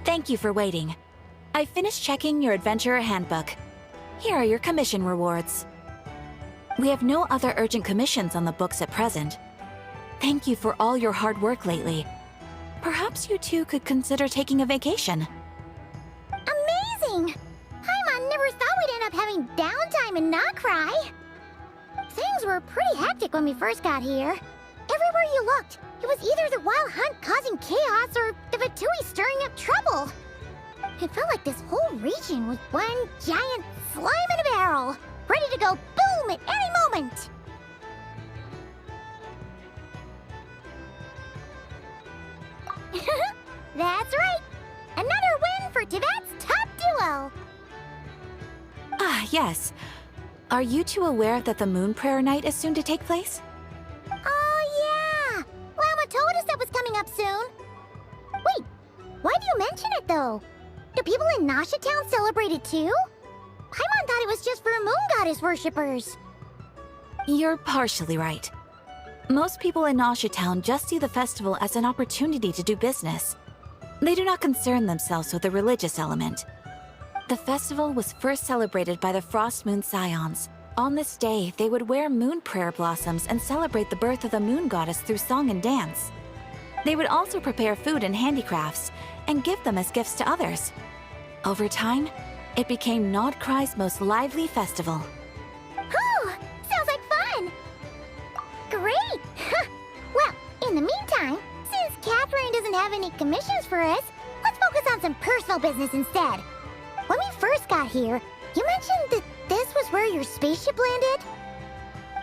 Thank you for waiting. I finished checking your adventurer handbook. Here are your commission rewards. We have no other urgent commissions on the books at present. Thank you for all your hard work lately. Perhaps you two could consider taking a vacation. Amazing! Paimon never thought we'd end up having downtime in Nokrai. Things were pretty hectic when we first got here. Everywhere you looked, it was either the Wild Hunt causing chaos or the Fatui stirring up trouble. It felt like this whole region was one giant slime in a barrel, ready to go boom at any moment. That's right! Another win for Tibet's top duo! Ah, yes. Are you two aware that the Moon Prayer Night is soon to take place? Oh, yeah! Lama told us that was coming up soon. Wait, why do you mention it, though? Do people in Nasha Town celebrate it, too? Paimon thought it was just for Moon Goddess worshippers. You're partially right. Most people in Nasha Town just see the festival as an opportunity to do business. They do not concern themselves with the religious element. The festival was first celebrated by the Frost Moon Scions. On this day, they would wear moon prayer blossoms and celebrate the birth of the moon goddess through song and dance. They would also prepare food and handicrafts and give them as gifts to others. Over time, it became Nodkrai's most lively festival. Whew! Sounds like fun! Great! Well, in the meantime, since Catherine doesn't have any commissions for us, let's focus on some personal business instead. When we first got here, you mentioned that this was where your spaceship landed?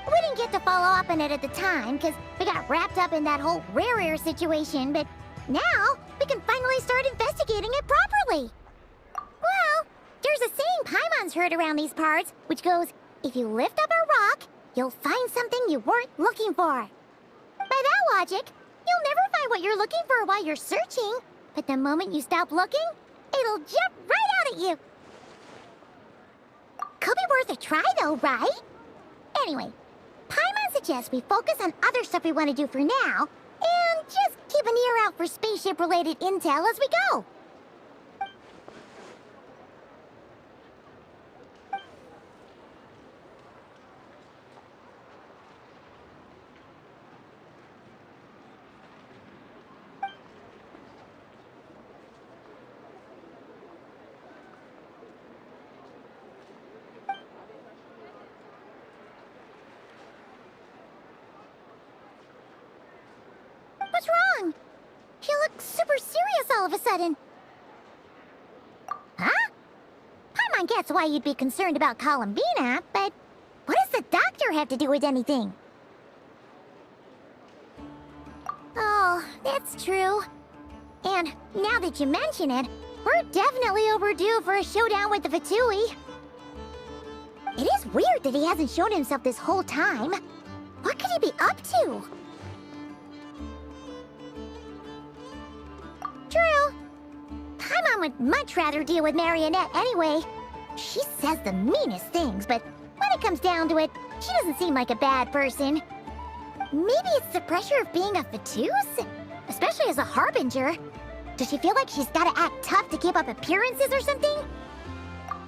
We didn't get to follow up on it at the time, because we got wrapped up in that whole rare situation, but now we can finally start investigating it properly. Well, there's a saying Paimon's heard around these parts, which goes, if you lift up a rock, you'll find something you weren't looking for. By that logic, you'll never find what you're looking for while you're searching, but the moment you stop looking, it'll jump right out at you. Could be worth a try though, right? Anyway, Paimon suggests we focus on other stuff we want to do for now, and just keep an ear out for spaceship-related intel as we go. What's wrong? She looks super serious all of a sudden. Huh? Paimon gets why you'd be concerned about Columbina, but what does the doctor have to do with anything? Oh, that's true. And now that you mention it, we're definitely overdue for a showdown with the Fatui. It is weird that he hasn't shown himself this whole time. What could he be up to? True. Paimon would much rather deal with Marionette anyway. She says the meanest things, but when it comes down to it, she doesn't seem like a bad person. Maybe it's the pressure of being a Fatus? Especially as a Harbinger. Does she feel like she's gotta act tough to keep up appearances or something?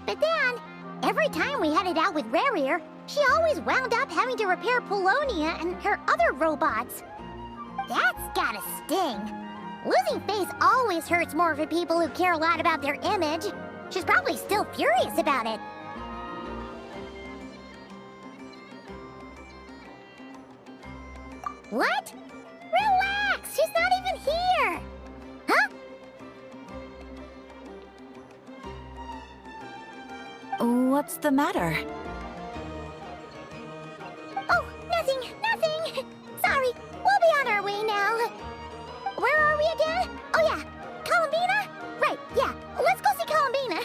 But then, every time we headed out with Rarier, she always wound up having to repair Polonia and her other robots. That's gotta sting. Losing face always hurts more for people who care a lot about their image. She's probably still furious about it. What? Relax! She's not even here! Huh? What's the matter? Oh, nothing, nothing! Sorry, we'll be on our way now. Where are we again? Oh yeah, Columbina? Right, yeah, let's go see Columbina.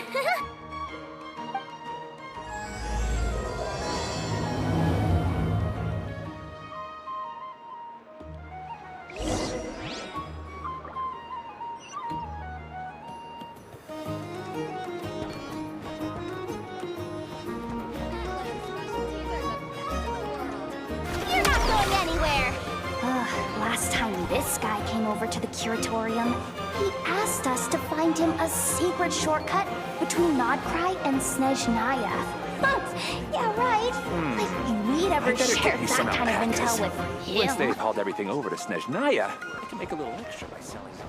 Last time this guy came over to the curatorium, he asked us to find him a secret shortcut between Nodcry and Snezhnaya. Yeah, right. Like, we'd ever share that kind of intel with him. Once they've hauled everything over to Snezhnaya, I can make a little extra by selling them.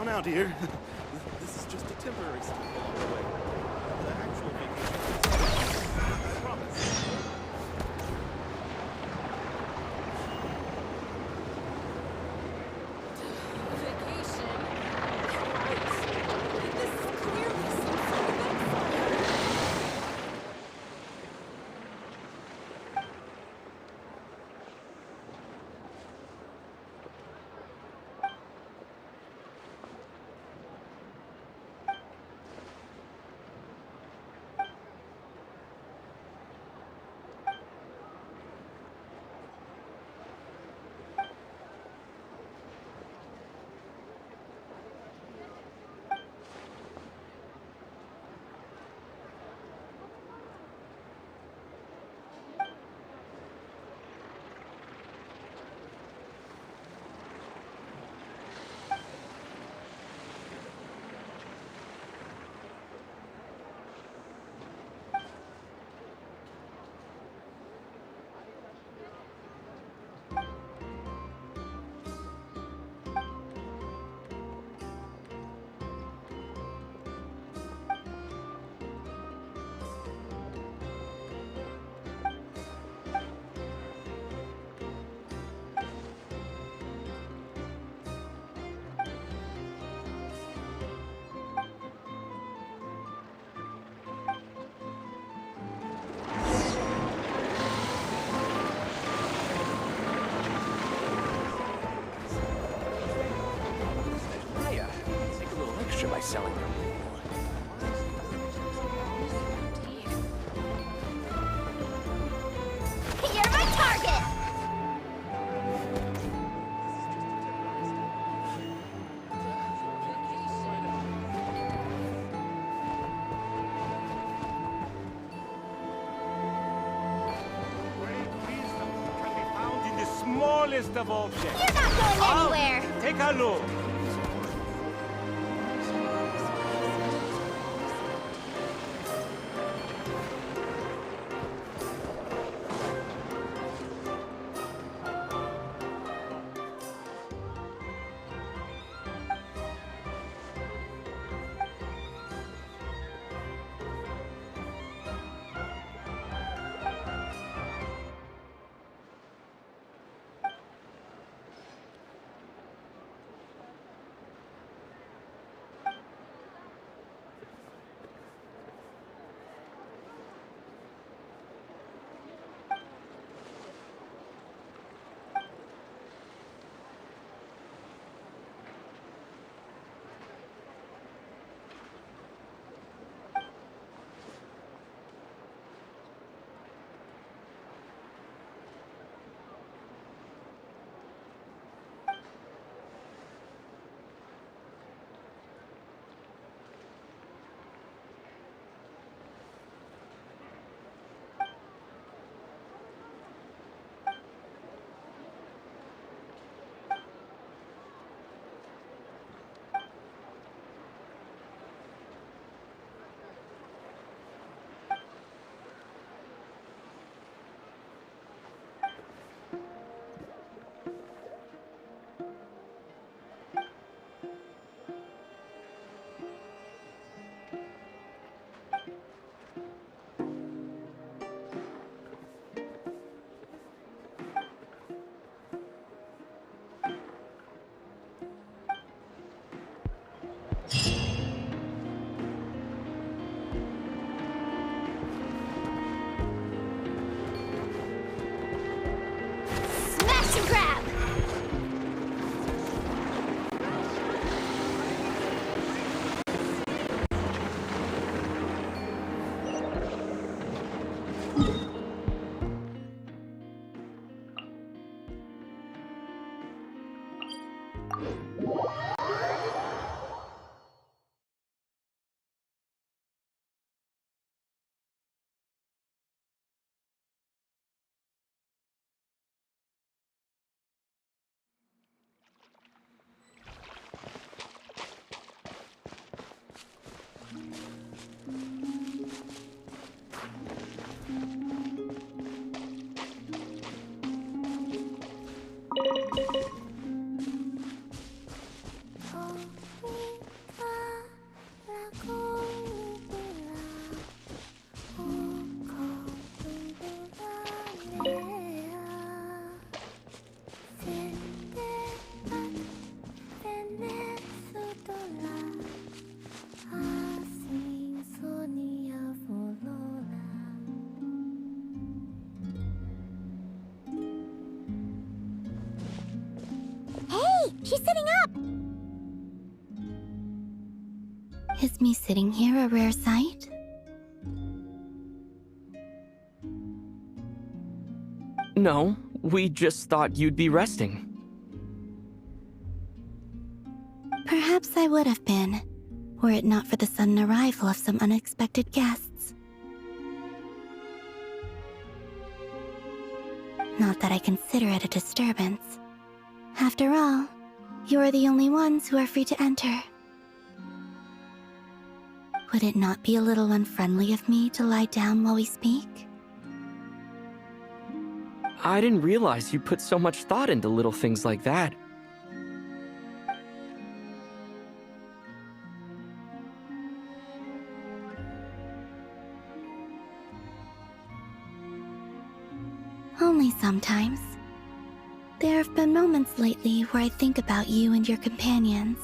Now, dear. This is just a temporary stop. The actual vacation. I promise. By selling them. You're my target! Great wisdom can be found in the smallest of objects. You're not going anywhere! Take a look. She's sitting up! Is me sitting here a rare sight? No, we just thought you'd be resting. Perhaps I would have been, were it not for the sudden arrival of some unexpected guests. Not that I consider it a disturbance. After all, you're the only ones who are free to enter. Would it not be a little unfriendly of me to lie down while we speak? I didn't realize you put so much thought into little things like that. Only sometimes. There have been moments lately where I think about you and your companions.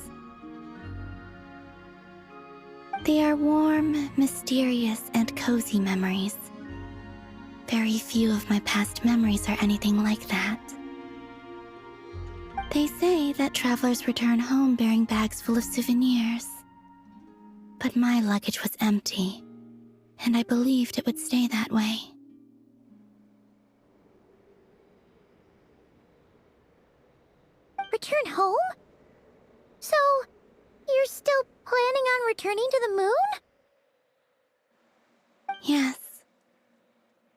They are warm, mysterious, and cozy memories. Very few of my past memories are anything like that. They say that travelers return home bearing bags full of souvenirs. But my luggage was empty, and I believed it would stay that way. Return home? So, you're still planning on returning to the moon? Yes.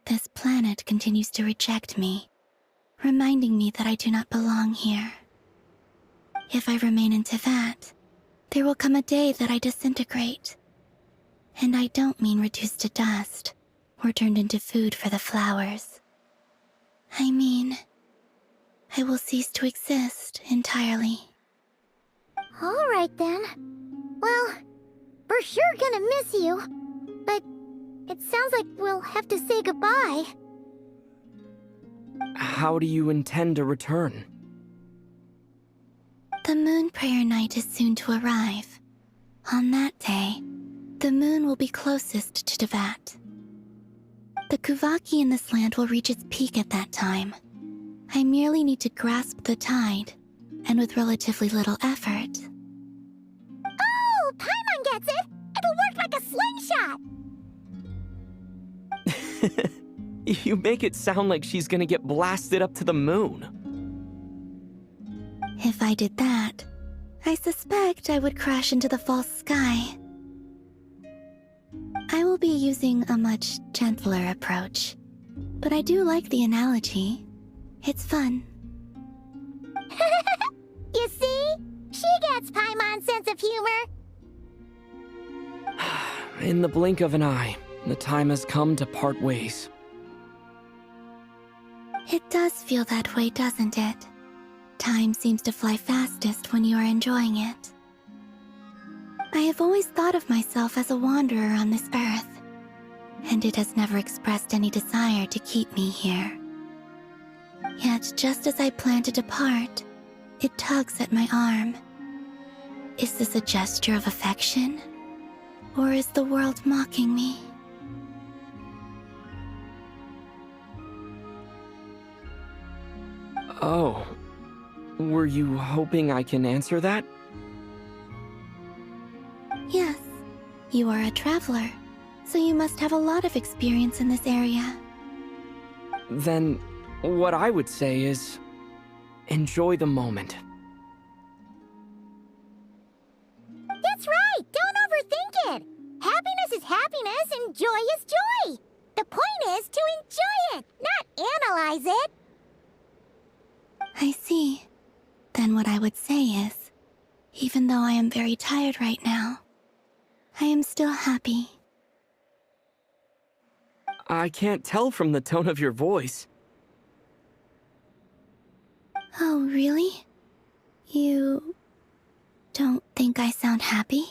This planet continues to reject me, reminding me that I do not belong here. If I remain in Teyvat, there will come a day that I disintegrate. And I don't mean reduced to dust, or turned into food for the flowers. I mean, I will cease to exist entirely. Alright then. Well, we're sure gonna miss you. But it sounds like we'll have to say goodbye. How do you intend to return? The moon prayer night is soon to arrive. On that day, the moon will be closest to Teyvat. The Kuvaki in this land will reach its peak at that time. I merely need to grasp the tide, and with relatively little effort. Oh, Paimon gets it! It'll work like a slingshot! You make it sound like she's gonna get blasted up to the moon. If I did that, I suspect I would crash into the false sky. I will be using a much gentler approach, but I do like the analogy. It's fun. You see? She gets Paimon's sense of humor. In the blink of an eye, the time has come to part ways. It does feel that way, doesn't it? Time seems to fly fastest when you are enjoying it. I have always thought of myself as a wanderer on this earth, and it has never expressed any desire to keep me here. Yet, just as I plan to depart, it tugs at my arm. Is this a gesture of affection? Or is the world mocking me? Oh. Were you hoping I can answer that? Yes. You are a traveler, so you must have a lot of experience in this area. Then, what I would say is, enjoy the moment. That's right! Don't overthink it! Happiness is happiness and joy is joy! The point is to enjoy it, not analyze it! I see. Then what I would say is, even though I am very tired right now, I am still happy. I can't tell from the tone of your voice. Oh, really? You don't think I sound happy?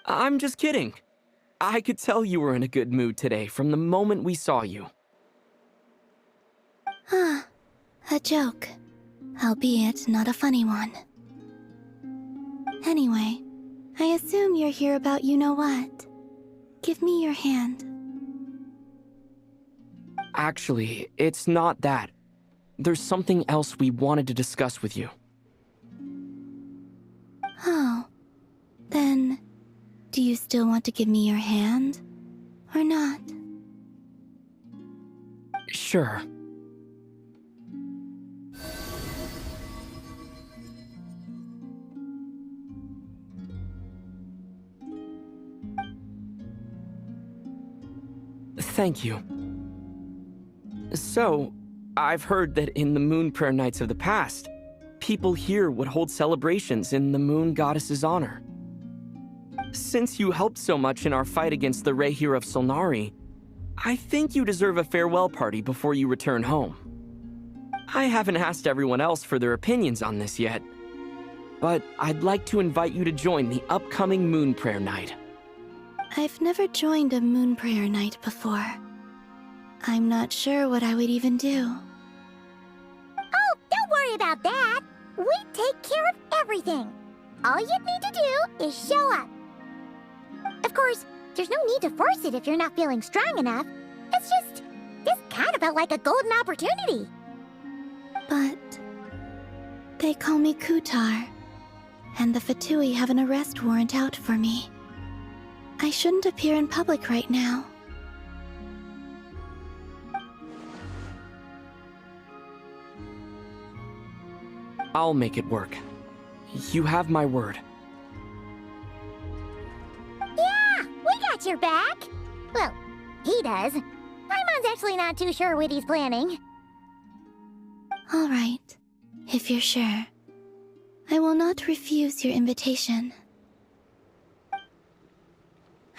I'm just kidding. I could tell you were in a good mood today from the moment we saw you. Ah, a joke. Albeit not a funny one. Anyway, I assume you're here about you-know-what. Give me your hand. Actually, it's not that. there's something else we wanted to discuss with you. Oh. Then, do you still want to give me your hand? Or not? Sure. Thank you. So, I've heard that in the Moon Prayer Nights of the past, people here would hold celebrations in the Moon Goddess's honor. Since you helped so much in our fight against the Rehir of Solnari, I think you deserve a farewell party before you return home. I haven't asked everyone else for their opinions on this yet, but I'd like to invite you to join the upcoming Moon Prayer Night. I've never joined a Moon Prayer Night before. I'm not sure what I would even do. Oh, don't worry about that. We take care of everything. All you'd need to do is show up. Of course, there's no need to force it if you're not feeling strong enough. It's just, this kind of felt like a golden opportunity. But they call me Kutar, and the Fatui have an arrest warrant out for me. I shouldn't appear in public right now. I'll make it work. You have my word. Yeah, we got your back. Well, he does. Paimon's actually not too sure what he's planning. All right, if you're sure. I will not refuse your invitation.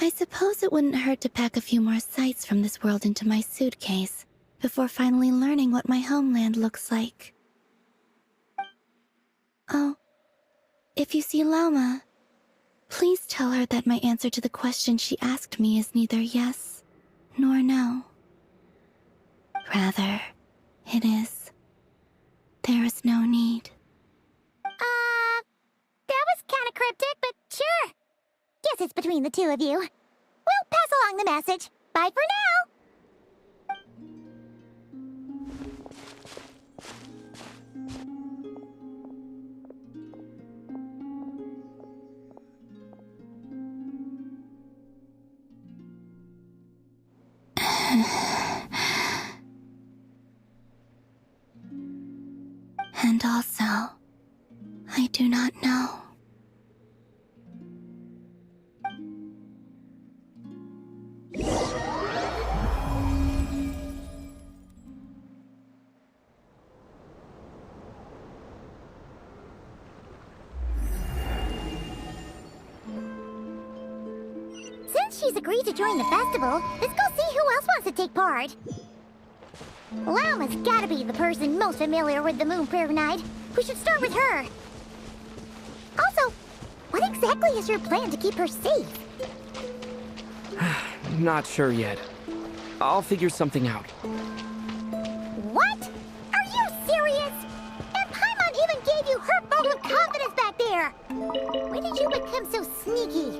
I suppose it wouldn't hurt to pack a few more sights from this world into my suitcase before finally learning what my homeland looks like. Oh, if you see Lauma, please tell her that my answer to the question she asked me is neither yes nor no. Rather, it is, there is no need. That was kind of cryptic, but sure. Guess it's between the two of you. We'll pass along the message. Bye for now. And also, I do not know. Since she's agreed to join the festival, let's go see who else wants to take part. Lauma's gotta be the person most familiar with the Moon Prayer Night. We should start with her. Also, what exactly is your plan to keep her safe? Not sure yet. I'll figure something out. What? Are you serious? And Paimon even gave you her vote of confidence back there! When did you become so sneaky?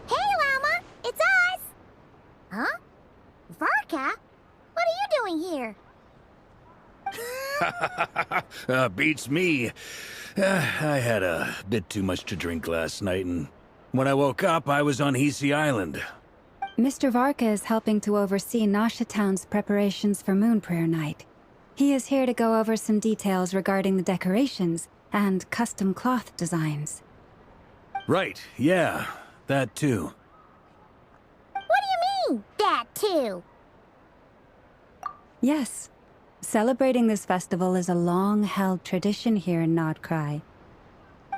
Hey, Lauma! It's us! Huh? Varka? Beats me. I had a bit too much to drink last night, and when I woke up, I was on Hisi Island. Mr. Varka is helping to oversee Nasha Town's preparations for Moon Prayer Night. He is here to go over some details regarding the decorations and custom cloth designs. Right, yeah, that too. What do you mean, that too? Yes. Celebrating this festival is a long-held tradition here in Nodcry.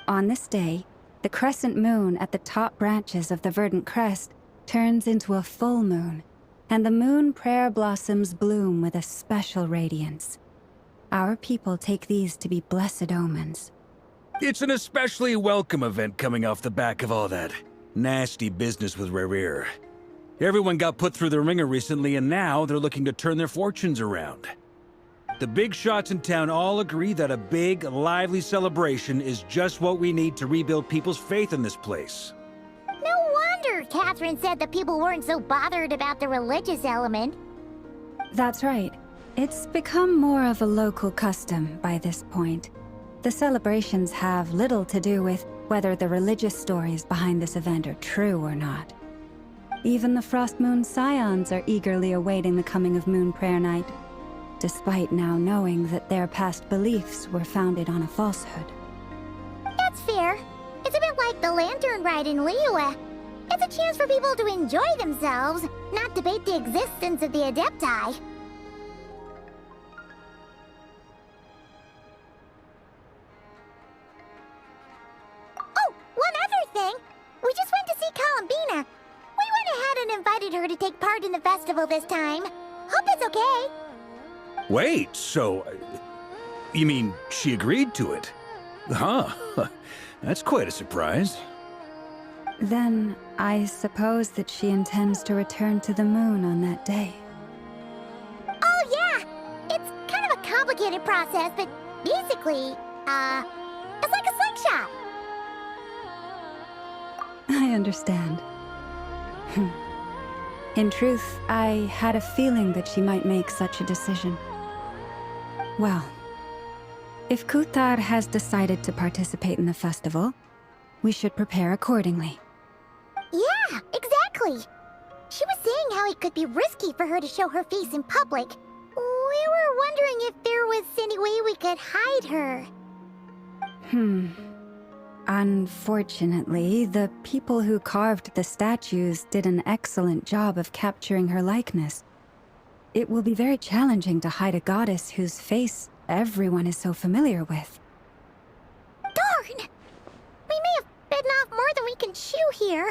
On this day, the crescent moon at the top branches of the verdant crest turns into a full moon, and the moon prayer blossoms bloom with a special radiance. Our people take these to be blessed omens. It's an especially welcome event coming off the back of all that nasty business with Rare. Everyone got put through the ringer recently, and now they're looking to turn their fortunes around. The big shots in town all agree that a big, lively celebration is just what we need to rebuild people's faith in this place. No wonder Catherine said that people weren't so bothered about the religious element. That's right. It's become more of a local custom by this point. The celebrations have little to do with whether the religious stories behind this event are true or not. Even the Frost Moon Scions are eagerly awaiting the coming of Moon Prayer Night, despite now knowing that their past beliefs were founded on a falsehood. That's fair. It's a bit like the lantern ride in Liyue. It's a chance for people to enjoy themselves, not debate the existence of the Adepti. Oh, one other thing! We just went to see Columbina. We went ahead and invited her to take part in the festival this time. Hope that's okay. Wait, so... you mean she agreed to it? Huh. That's quite a surprise. Then, I suppose that she intends to return to the moon on that day. Oh, yeah! It's kind of a complicated process, but basically, it's like a slingshot. I understand. In truth, I had a feeling that she might make such a decision. Well, if Kuthar has decided to participate in the festival, we should prepare accordingly. Yeah, exactly. She was saying how it could be risky for her to show her face in public. We were wondering if there was any way we could hide her. Unfortunately, the people who carved the statues did an excellent job of capturing her likeness. It will be very challenging to hide a goddess whose face everyone is so familiar with. Darn! We may have bitten off more than we can chew here.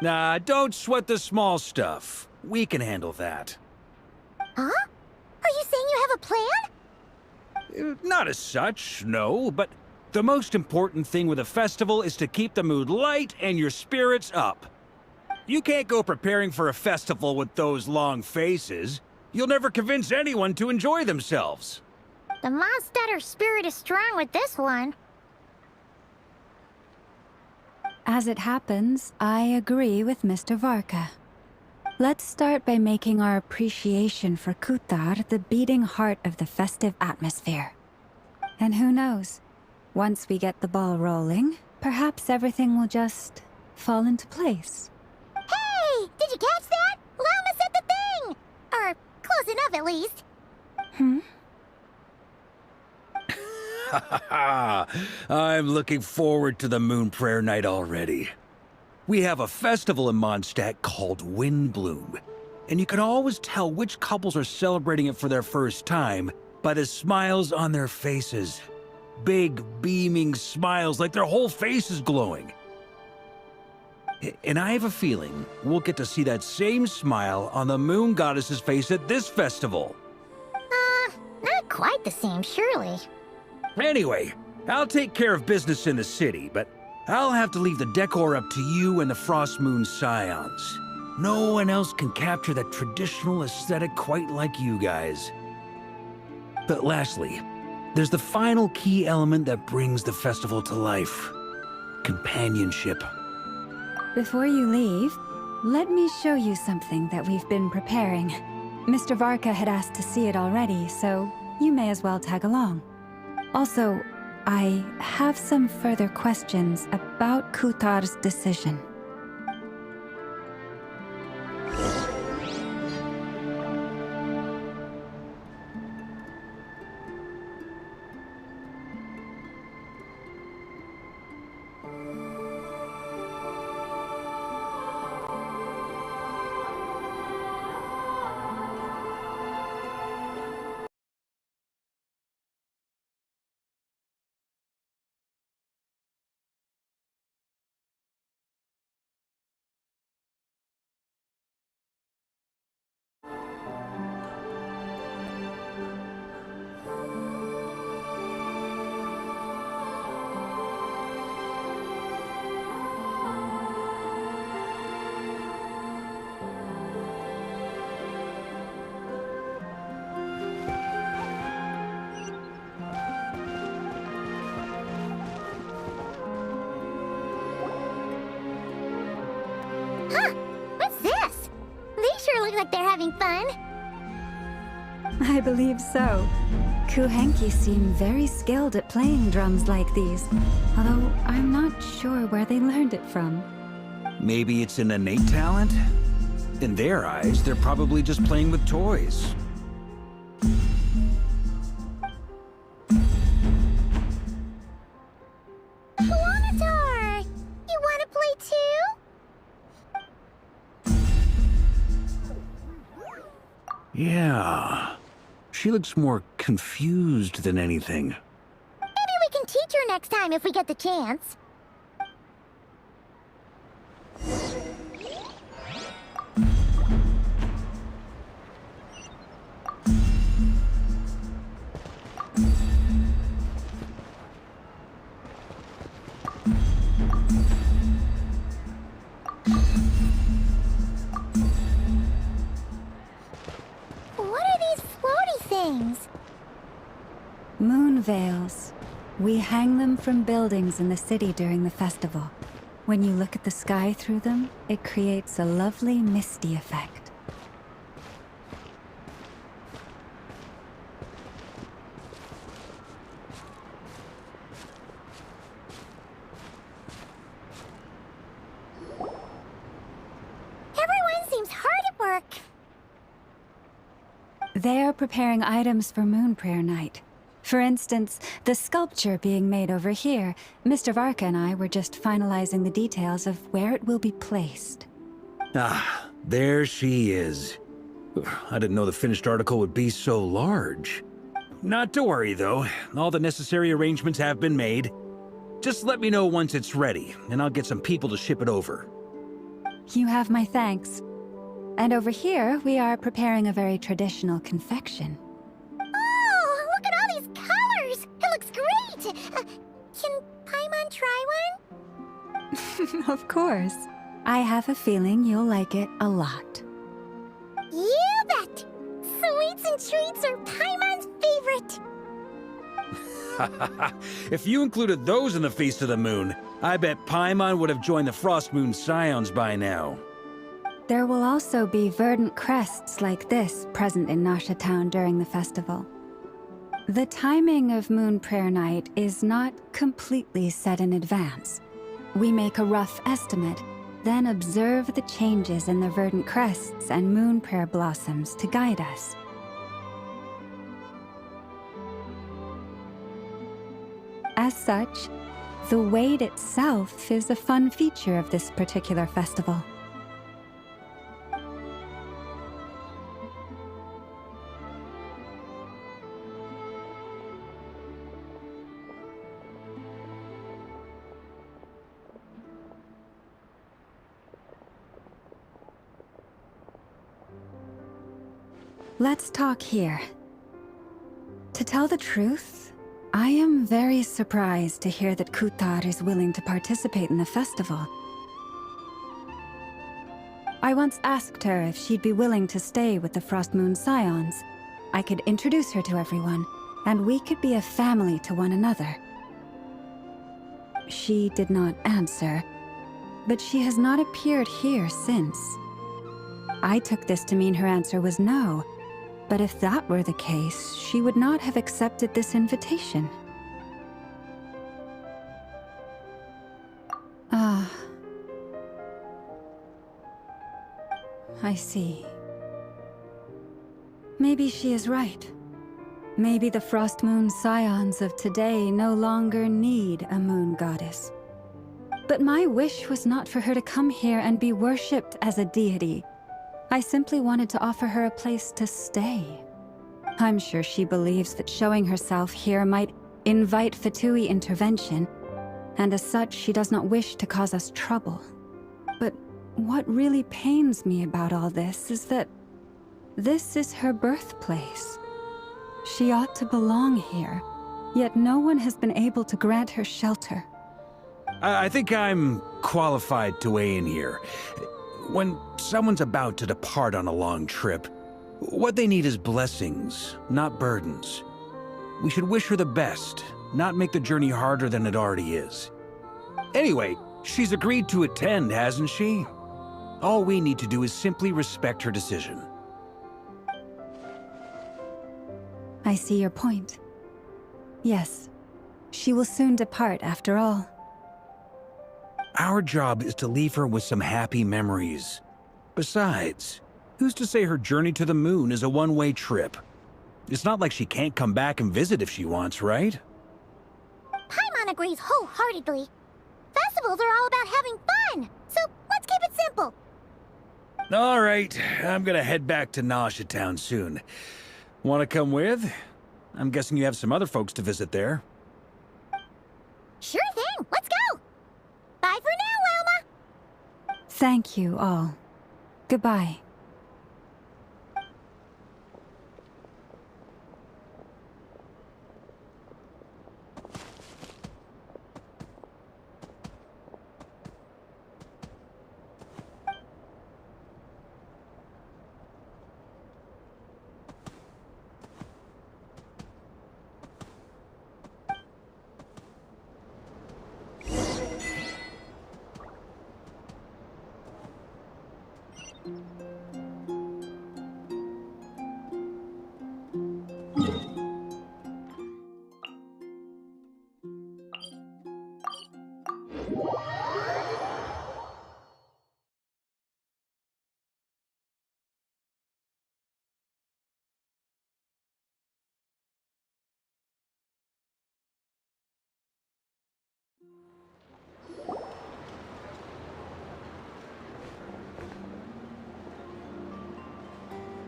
Nah, don't sweat the small stuff. We can handle that. Huh? Are you saying you have a plan? Not as such, no, but the most important thing with a festival is to keep the mood light and your spirits up. You can't go preparing for a festival with those long faces. You'll never convince anyone to enjoy themselves. The Mondstatter spirit is strong with this one. As it happens, I agree with Mr. Varka. Let's start by making our appreciation for Kuthar the beating heart of the festive atmosphere. And who knows? Once we get the ball rolling, perhaps everything will just fall into place. Hey! Did you catch that? Llama said the thing! Or close enough, at least. I'm looking forward to the Moon Prayer Night already. We have a festival in Mondstadt called Windbloom, and you can always tell which couples are celebrating it for their first time by the smiles on their faces. Big, beaming smiles like their whole face is glowing. And I have a feeling we'll get to see that same smile on the Moon Goddess's face at this festival. Not quite the same, surely. Anyway, I'll take care of business in the city, but I'll have to leave the decor up to you and the Frost Moon Scions. No one else can capture that traditional aesthetic quite like you guys. But lastly, there's the final key element that brings the festival to life. Companionship. Before you leave, let me show you something that we've been preparing. Mr. Varka had asked to see it already, so you may as well tag along. Also, I have some further questions about Kutar's decision. Huh! What's this? They sure look like they're having fun. I believe so. Kuhenki seem very skilled at playing drums like these, although I'm not sure where they learned it from. Maybe it's an innate talent? In their eyes, they're probably just playing with toys. Wanatar! You wanna play too? Yeah. She looks more confused than anything. Maybe we can teach her next time if we get the chance. What are these floaty things? Moon veils. We hang them from buildings in the city during the festival. When you look at the sky through them, it creates a lovely misty effect. Everyone seems hard at work. They are preparing items for Moon Prayer Night. For instance, the sculpture being made over here, Mr. Varka and I were just finalizing the details of where it will be placed. Ah, there she is. I didn't know the finished article would be so large. Not to worry, though. All the necessary arrangements have been made. Just let me know once it's ready, and I'll get some people to ship it over. You have my thanks. And over here, we are preparing a very traditional confection. Oh, look at all these colors! It looks great! Can Paimon try one? Of course. I have a feeling you'll like it a lot. You bet! Sweets and treats are Paimon's favorite! If you included those in the Feast of the Moon, I bet Paimon would have joined the Frost Moon Scions by now. There will also be verdant crests like this present in Nasha Town during the festival. The timing of Moon Prayer Night is not completely set in advance. We make a rough estimate, then observe the changes in the verdant crests and moon prayer blossoms to guide us. As such, the wait itself is a fun feature of this particular festival. Let's talk here. To tell the truth, I am very surprised to hear that Kutar is willing to participate in the festival. I once asked her if she'd be willing to stay with the Frost Moon Scions. I could introduce her to everyone, and we could be a family to one another. She did not answer, but she has not appeared here since. I took this to mean her answer was no, But if that were the case, she would not have accepted this invitation. Ah. I see. Maybe she is right. Maybe the Frost Moon Scions of today no longer need a moon goddess. But my wish was not for her to come here and be worshipped as a deity. I simply wanted to offer her a place to stay. I'm sure she believes that showing herself here might invite Fatui intervention, and as such, she does not wish to cause us trouble. But what really pains me about all this is that this is her birthplace. She ought to belong here, yet no one has been able to grant her shelter. I think I'm qualified to weigh in here. When someone's about to depart on a long trip, what they need is blessings, not burdens. We should wish her the best, not make the journey harder than it already is. Anyway, she's agreed to attend, hasn't she? All we need to do is simply respect her decision. I see your point. Yes, she will soon depart after all. Our job is to leave her with some happy memories. Besides, who's to say her journey to the moon is a one-way trip? It's not like she can't come back and visit if she wants, right? Paimon agrees wholeheartedly. Festivals are all about having fun, so let's keep it simple. All right, I'm gonna head back to Nausea Town soon. Want to come with? I'm guessing you have some other folks to visit there. Sure thing, let's go! Bye for now, Wilma! Thank you all. Goodbye.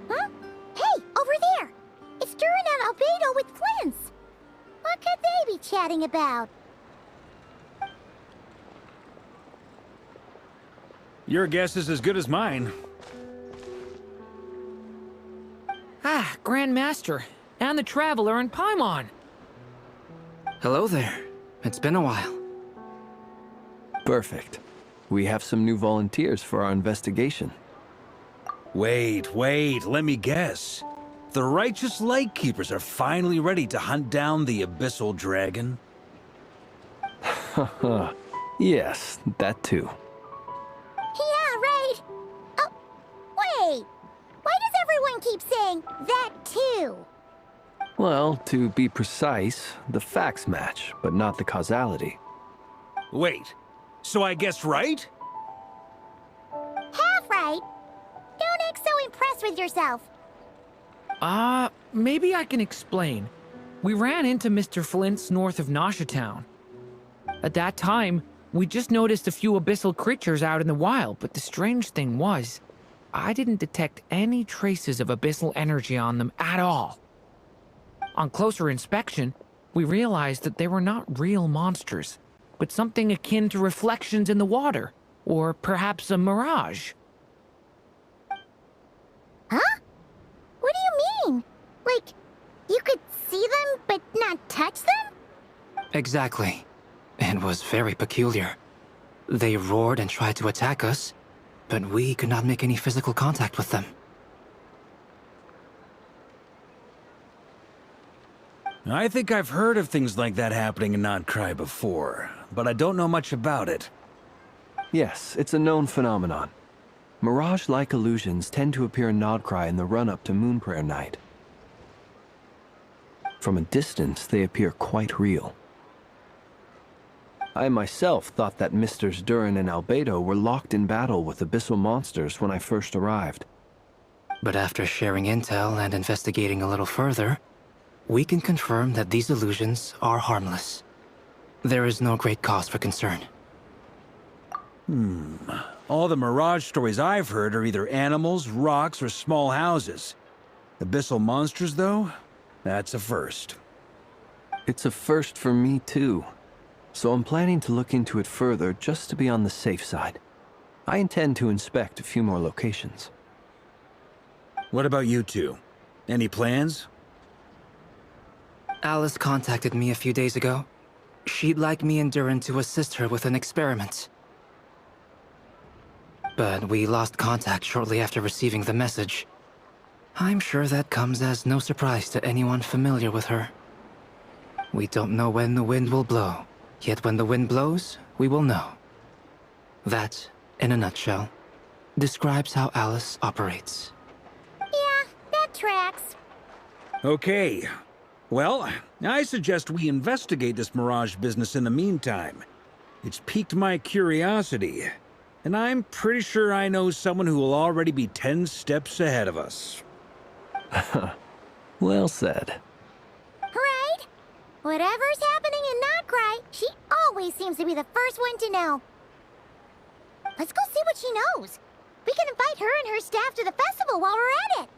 Huh? Hey, over there! It's Duran and Albedo with Flints! What could they be chatting about? Your guess is as good as mine. Ah, Grand Master, and the Traveler and Paimon. Hello there. It's been a while. Perfect. We have some new volunteers for our investigation. Wait, let me guess. The righteous Lightkeepers are finally ready to hunt down the Abyssal Dragon? Haha. Yes, that too. Yeah, right! Oh, wait! Why does everyone keep saying that too? Well, to be precise, the facts match, but not the causality. Wait, so I guessed right? Half right! Don't act so impressed with yourself. Maybe I can explain. We ran into Mr. Flint's north of Nausea Town. At that time, we just noticed a few abyssal creatures out in the wild, but the strange thing was, I didn't detect any traces of abyssal energy on them at all. On closer inspection, we realized that they were not real monsters, but something akin to reflections in the water, or perhaps a mirage. Huh? What do you mean? Like, you could see them but not touch them? Exactly. It was very peculiar. They roared and tried to attack us, but we could not make any physical contact with them. I think I've heard of things like that happening in Nodcry before, but I don't know much about it. Yes, it's a known phenomenon. Mirage-like illusions tend to appear in Nodcry in the run-up to Moonprayer Night. From a distance, they appear quite real. I myself thought that Misters Durin and Albedo were locked in battle with abyssal monsters when I first arrived. But after sharing intel and investigating a little further, we can confirm that these illusions are harmless. There is no great cause for concern. All the Mirage stories I've heard are either animals, rocks, or small houses. Abyssal monsters, though? That's a first. It's a first for me, too. So I'm planning to look into it further just to be on the safe side. I intend to inspect a few more locations. What about you two? Any plans? Alice contacted me a few days ago. She'd like me and Durin to assist her with an experiment. But we lost contact shortly after receiving the message. I'm sure that comes as no surprise to anyone familiar with her. We don't know when the wind will blow, yet when the wind blows, we will know. That, in a nutshell, describes how Alice operates. Yeah, that tracks. Okay. Well, I suggest we investigate this Mirage business in the meantime. It's piqued my curiosity, and I'm pretty sure I know someone who will already be 10 steps ahead of us. Well said. Right? Whatever's happening in Notcry, she always seems to be the first one to know. Let's go see what she knows. We can invite her and her staff to the festival while we're at it.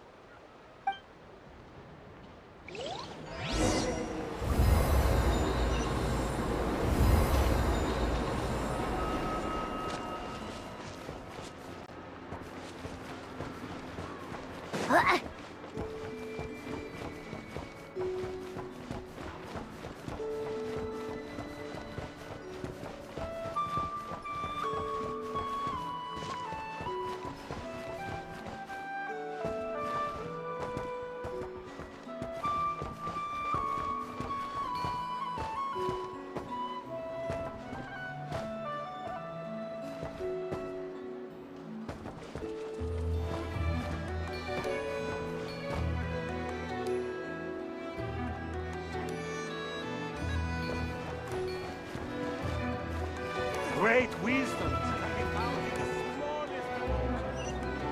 Great wisdom can be found in the smallest of all.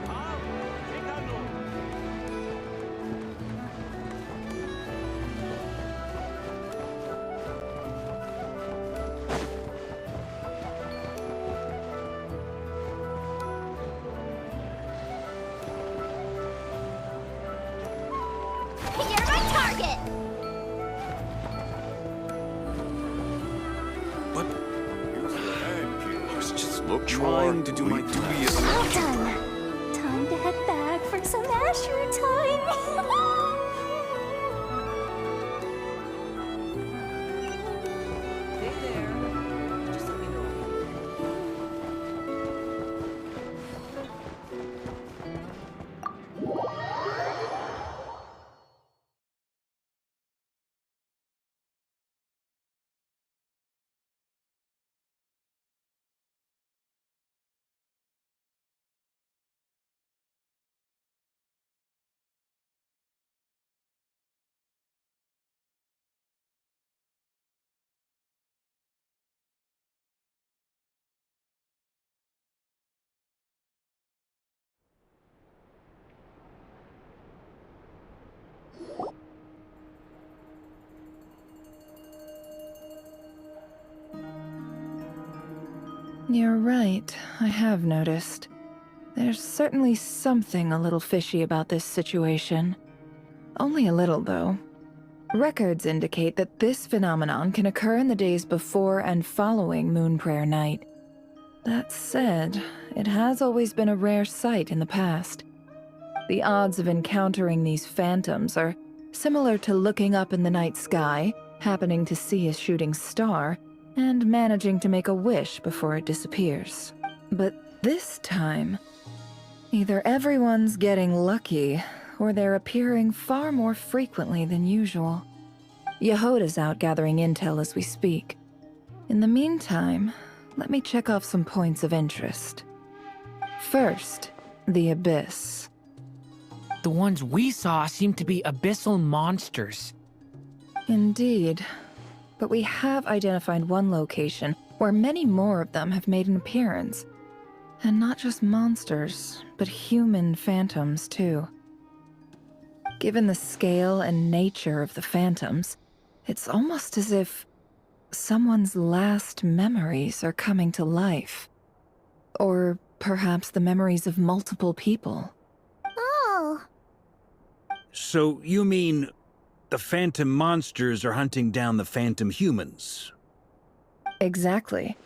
Come, take a look. You're my target! Trying to do my duty. Well done. Time to head back for some Asher time. You're right, I have noticed. There's certainly something a little fishy about this situation. Only a little, though. Records indicate that this phenomenon can occur in the days before and following Moon Prayer Night. That said, it has always been a rare sight in the past. The odds of encountering these phantoms are similar to looking up in the night sky, happening to see a shooting star, and managing to make a wish before it disappears. But this time, either everyone's getting lucky, or they're appearing far more frequently than usual. Yehoda's out gathering intel as we speak. In the meantime, let me check off some points of interest. First, the Abyss. The ones we saw seem to be abyssal monsters. Indeed. But we have identified one location where many more of them have made an appearance. And not just monsters, but human phantoms, too. Given the scale and nature of the phantoms, it's almost as if someone's last memories are coming to life. Or perhaps the memories of multiple people. Oh. So you mean the phantom monsters are hunting down the phantom humans? Exactly.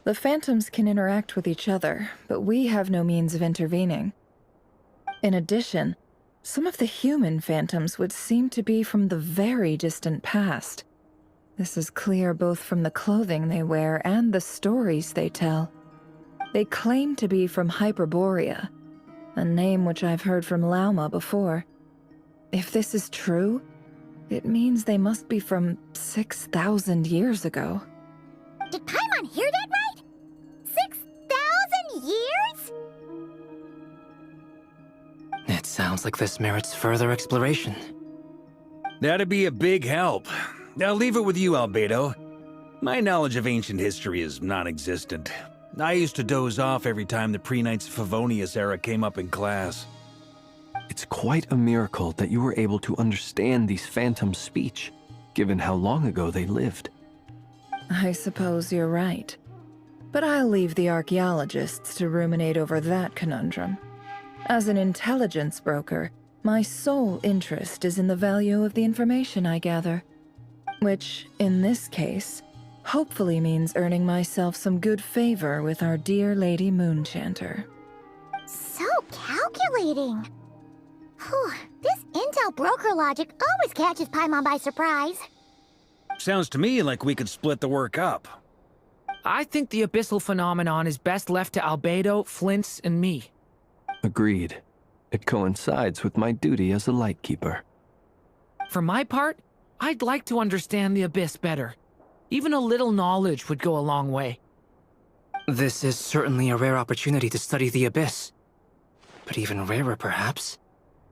The phantoms can interact with each other, but we have no means of intervening. In addition, some of the human phantoms would seem to be from the very distant past. This is clear both from the clothing they wear and the stories they tell. They claim to be from Hyperborea, a name which I've heard from Lauma before. If this is true, it means they must be from 6,000 years ago. Did Paimon hear that right? 6,000 years? It sounds like this merits further exploration. That'd be a big help. I'll leave it with you, Albedo. My knowledge of ancient history is non-existent. I used to doze off every time the pre-Knights of Favonius era came up in class. It's quite a miracle that you were able to understand these phantoms' speech, given how long ago they lived. I suppose you're right. But I'll leave the archaeologists to ruminate over that conundrum. As an intelligence broker, my sole interest is in the value of the information I gather. Which, in this case, hopefully means earning myself some good favor with our dear Lady Moonchanter. So calculating. Whew, this intel broker logic always catches Paimon by surprise. Sounds to me like we could split the work up. I think the abyssal phenomenon is best left to Albedo, Flints, and me. Agreed. It coincides with my duty as a lightkeeper. For my part, I'd like to understand the abyss better. Even a little knowledge would go a long way. This is certainly a rare opportunity to study the abyss. But even rarer, perhaps,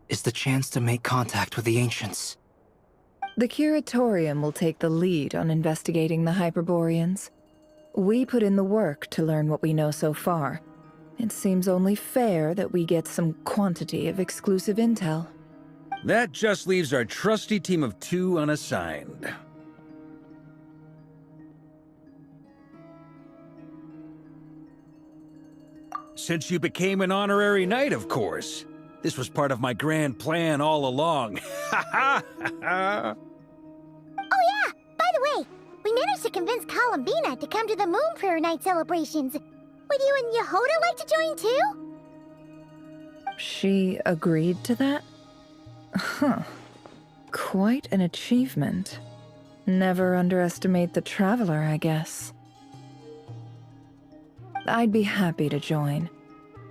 is the chance to make contact with the ancients. The Curatorium will take the lead on investigating the Hyperboreans. We put in the work to learn what we know so far. It seems only fair that we get some quantity of exclusive intel. That just leaves our trusty team of 2 unassigned. Since you became an honorary knight, of course. This was part of my grand plan all along. Ha ha ha! Oh yeah, by the way, we managed to convince Columbina to come to the Moon Prayer Night celebrations. Would you and Yehoda like to join too? She agreed to that? Huh. Quite an achievement. Never underestimate the traveler, I guess. I'd be happy to join.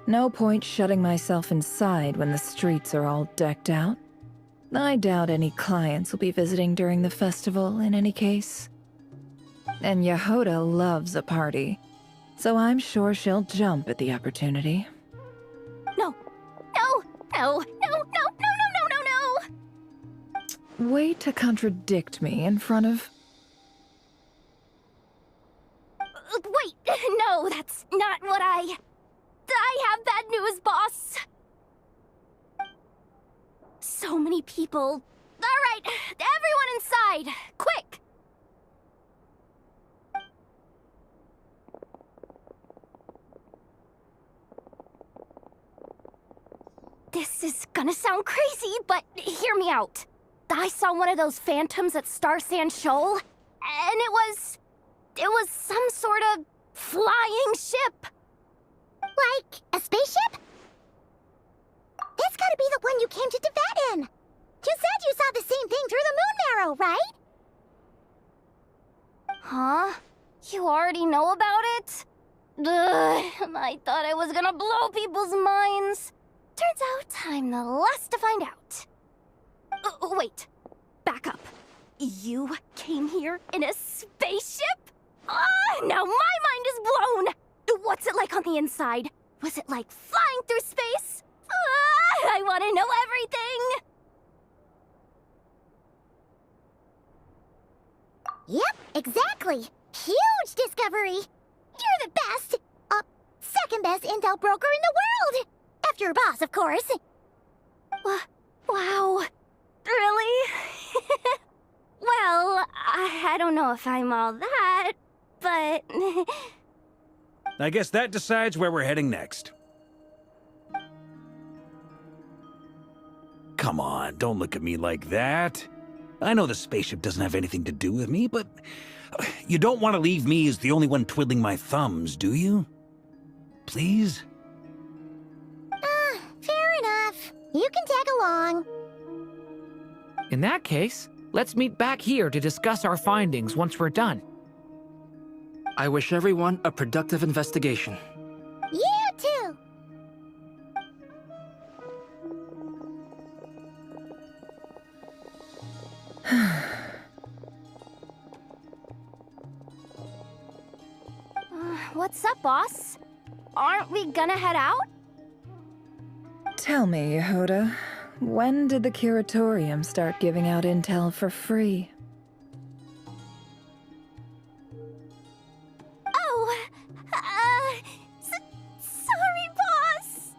No point shutting myself inside when the streets are all decked out. I doubt any clients will be visiting during the festival in any case. And Yehoda loves a party, so I'm sure she'll jump at the opportunity. No. No. No. No. No. No. No. No. No. No. Way to contradict me in front of... Wait. No, that's not what I have bad news, boss. So many people. All right, everyone inside, quick. This is gonna sound crazy, but hear me out. I saw one of those phantoms at Star Sand Shoal, and it was some sort of flying ship. Like a spaceship? That's gotta be the one you came to Tibet in. You said you saw the same thing through the moon marrow, right? Huh? You already know about it? Ugh, I thought I was gonna blow people's minds. Turns out I'm the last to find out. Wait. Back up. You came here in a spaceship? Now my mind is blown! What's it like on the inside? Was it like flying through space? I want to know everything! Yep, exactly. Huge discovery. You're the best. Second best intel broker in the world. After your boss, of course. Wow. Really? Well, I don't know if I'm all that, but... I guess that decides where we're heading next. Come on, don't look at me like that. I know the spaceship doesn't have anything to do with me, but you don't want to leave me as the only one twiddling my thumbs, do you? Please? Fair enough. You can tag along. In that case, let's meet back here to discuss our findings once we're done. I wish everyone a productive investigation. You too. What's up, boss? Aren't we gonna head out? Tell me, Yehoda, when did the Curatorium start giving out intel for free? Oh, sorry, boss.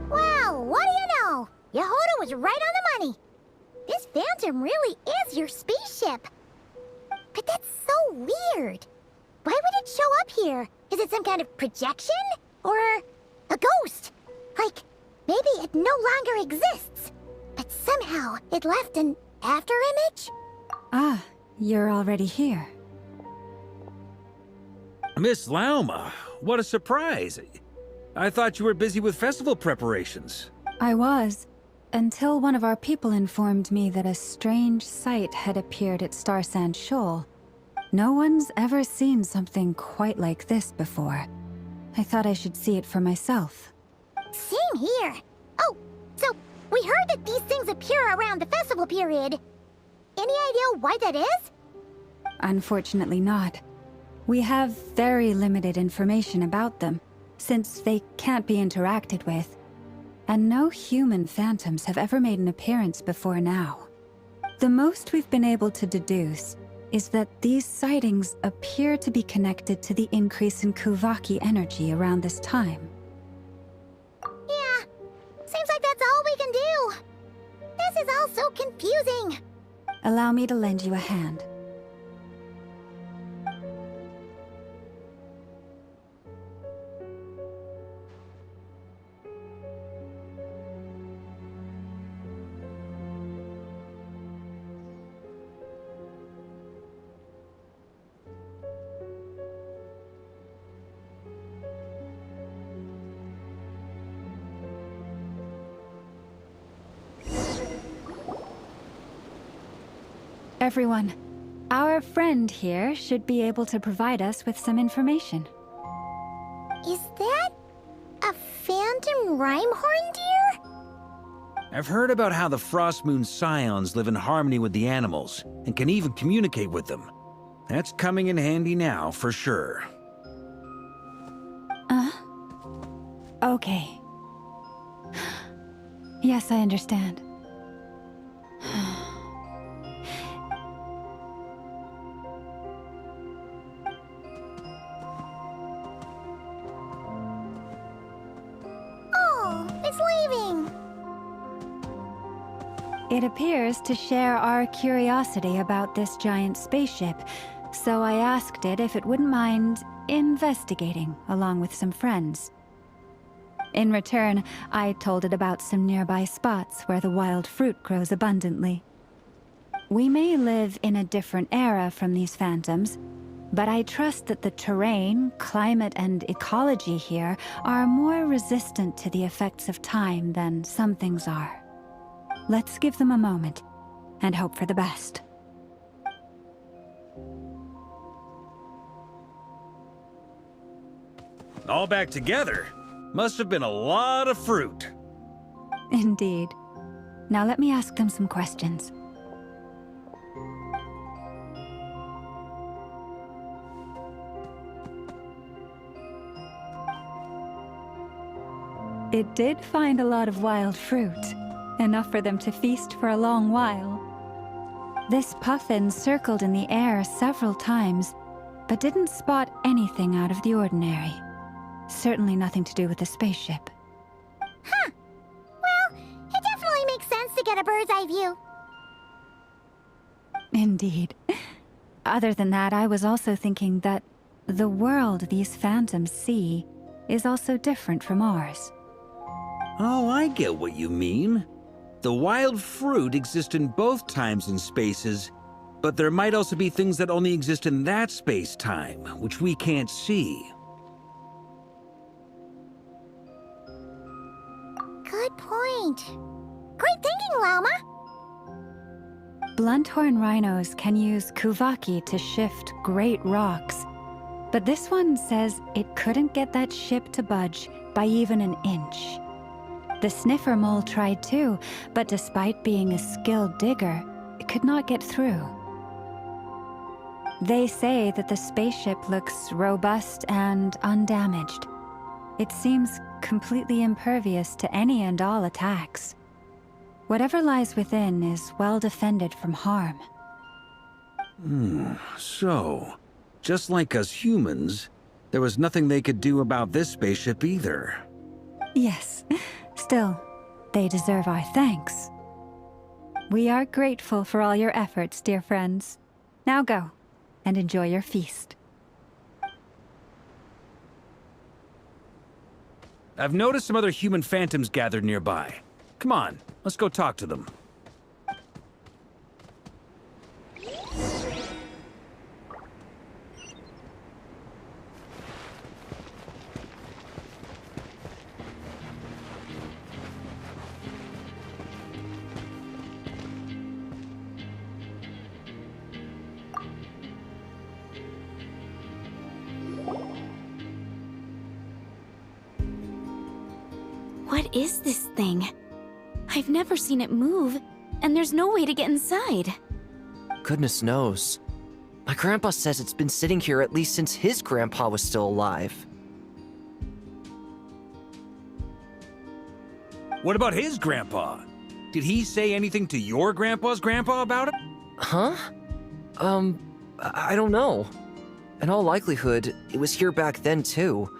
Well, what do you know? Yehoda was right on the money. This Phantom really is your spaceship. But that's so weird. Why would it show up here? Is it some kind of projection? Or a ghost? Like, maybe it no longer exists, but somehow it left an afterimage? Ah, you're already here. Miss Lauma, what a surprise. I thought you were busy with festival preparations. I was, until one of our people informed me that a strange sight had appeared at Star Sand Shoal. No one's ever seen something quite like this before. I thought I should see it for myself. Same here. Oh, so we heard that these things appear around the festival period. Any idea why that is? Unfortunately not. We have very limited information about them, since they can't be interacted with. And no human phantoms have ever made an appearance before now. The most we've been able to deduce is that these sightings appear to be connected to the increase in Kuvaki energy around this time. Yeah, seems like that's all we can do. This is all so confusing. Allow me to lend you a hand. Everyone, our friend here should be able to provide us with some information. Is that a phantom Rhymehorn deer? I've heard about how the Frost Moon Scions live in harmony with the animals and can even communicate with them. That's coming in handy now, for sure. Okay. Yes, I understand. It appears to share our curiosity about this giant spaceship, so I asked it if it wouldn't mind investigating along with some friends. In return, I told it about some nearby spots where the wild fruit grows abundantly. We may live in a different era from these phantoms, but I trust that the terrain, climate, and ecology here are more resistant to the effects of time than some things are. Let's give them a moment, and hope for the best. All back together? Must have been a lot of fruit. Indeed. Now let me ask them some questions. It did find a lot of wild fruit. Enough for them to feast for a long while. This puffin circled in the air several times, but didn't spot anything out of the ordinary. Certainly nothing to do with the spaceship. Huh. Well, it definitely makes sense to get a bird's eye view. Indeed. Other than that, I was also thinking that the world these phantoms see is also different from ours. Oh, I get what you mean. The wild fruit exist in both times and spaces, but there might also be things that only exist in that space-time, which we can't see. Good point. Great thinking, Lauma. Blunthorn rhinos can use Kuvaki to shift great rocks, but this one says it couldn't get that ship to budge by even an inch. The sniffer mole tried too, but despite being a skilled digger, it could not get through. They say that the spaceship looks robust and undamaged. It seems completely impervious to any and all attacks. Whatever lies within is well defended from harm. So, just like us humans, There was nothing they could do about this spaceship either. Yes. Still, they deserve our thanks. We are grateful for all your efforts, dear friends. Now go, and enjoy your feast. I've noticed some other human phantoms gathered nearby. Come on, let's go talk to them. What is this thing? I've never seen it move, and there's no way to get inside. Goodness knows. My grandpa says it's been sitting here at least since his grandpa was still alive. What about his grandpa? Did he say anything to your grandpa's grandpa about it? Huh? I don't know. In all likelihood, it was here back then too.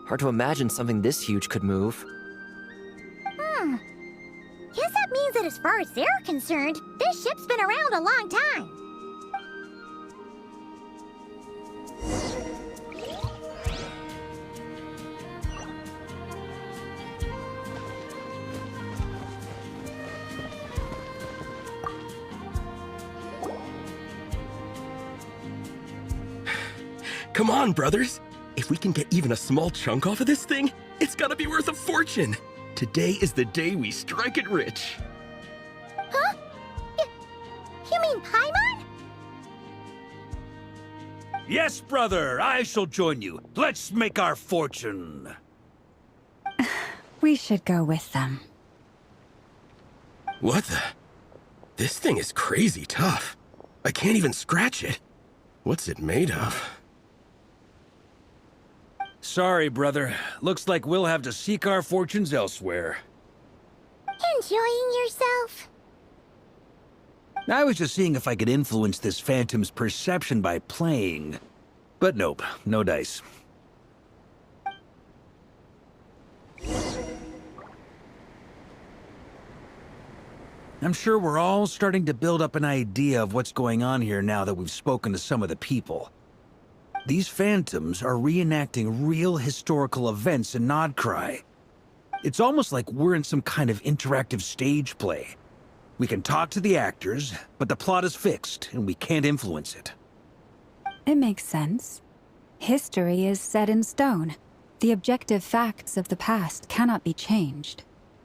Hard to imagine something this huge could move. Guess that means that as far as they're concerned, this ship's been around a long time. Come on, brothers. If we can get even a small chunk off of this thing, it's gotta be worth a fortune. Today is the day we strike it rich. Huh? You mean Paimon? Yes, brother, I shall join you. Let's make our fortune. We should go with them. What the? This thing is crazy tough. I can't even scratch it. What's it made of? Sorry, brother. Looks like we'll have to seek our fortunes elsewhere. Enjoying yourself? I was just seeing if I could influence this phantom's perception by playing. But nope, no dice. I'm sure we're all starting to build up an idea of what's going on here now that we've spoken to some of the people. These phantoms are reenacting real historical events in Nodcry. It's almost like we're in some kind of interactive stage play. We can talk to the actors, but the plot is fixed, and we can't influence it. It makes sense. History is set in stone. The objective facts of the past cannot be changed.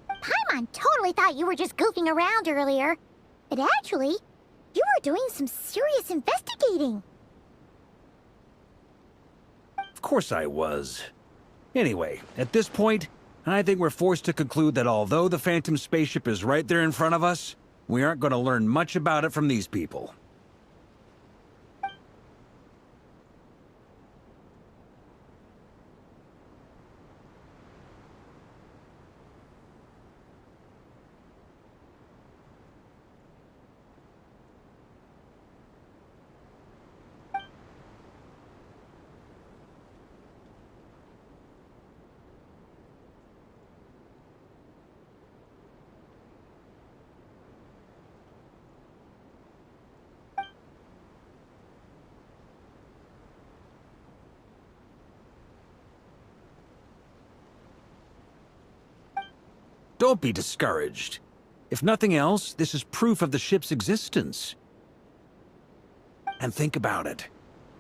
Paimon totally thought you were just goofing around earlier. But actually, you were doing some serious investigating. Of course I was. Anyway, at this point, I think we're forced to conclude that although the Phantom spaceship is right there in front of us, we aren't going to learn much about it from these people. Don't be discouraged. If nothing else, this is proof of the ship's existence. And think about it.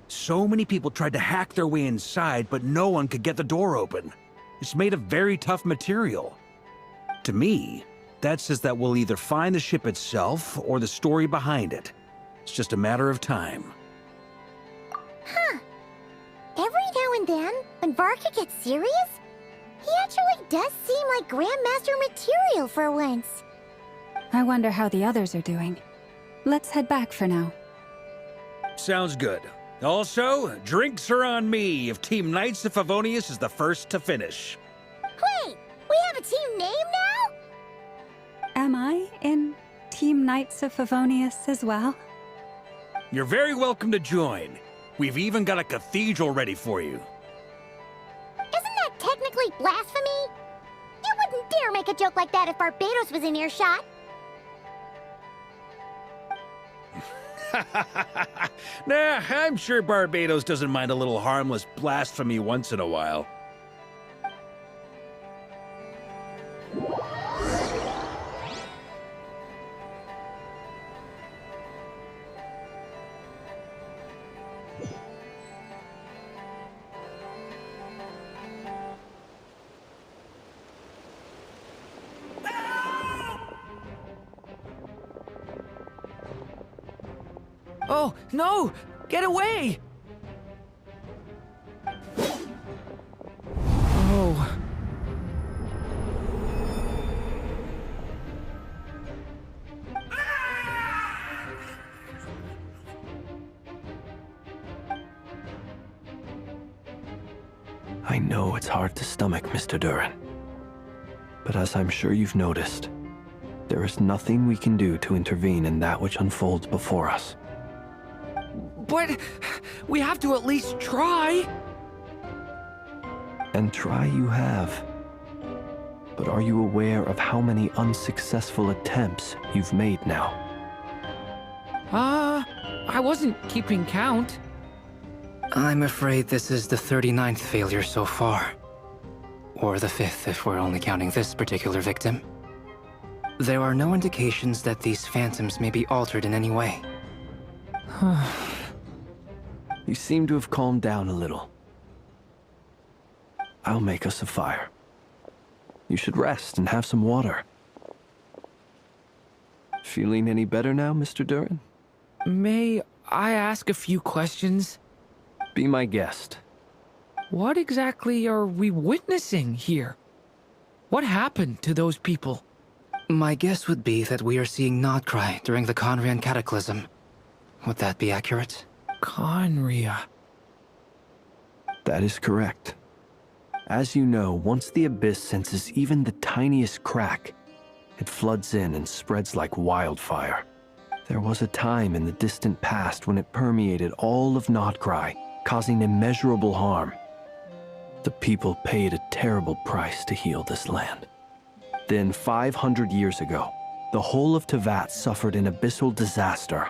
So many people tried to hack their way inside, but no one could get the door open. It's made of very tough material. To me, that says that we'll either find the ship itself or the story behind it. It's just a matter of time. Huh. Every now and then, when Varka gets serious, he actually does seem like Grandmaster material for once. I wonder how the others are doing. Let's head back for now. Sounds good. Also, drinks are on me if Team Knights of Favonius is the first to finish. Wait, we have a team name now? Am I in Team Knights of Favonius as well? You're very welcome to join. We've even got a cathedral ready for you. complete blasphemy? You wouldn't dare make a joke like that if Barbados was in earshot. Nah, I'm sure Barbados doesn't mind a little harmless blasphemy once in a while. Oh, no! Get away! Oh. I know it's hard to stomach, Mr. Duran. But as I'm sure you've noticed, there is nothing we can do to intervene in that which unfolds before us. But we have to at least try. And try you have. But are you aware of how many unsuccessful attempts you've made now? I wasn't keeping count. I'm afraid this is the 39th failure so far. Or the 5th if we're only counting this particular victim. There are no indications that these phantoms may be altered in any way. You seem to have calmed down a little. I'll make us a fire. You should rest and have some water. Feeling any better now, Mr. Duran? May I ask a few questions? Be my guest. What exactly are we witnessing here? What happened to those people? My guess would be that we are seeing Nodcry during the Conrian Cataclysm. Would that be accurate? Conria. That is correct. As you know, once the Abyss senses even the tiniest crack, it floods in and spreads like wildfire. There was a time in the distant past when it permeated all of Nodcry, causing immeasurable harm. The people paid a terrible price to heal this land. Then, 500 years ago, the whole of Teyvat suffered an abyssal disaster.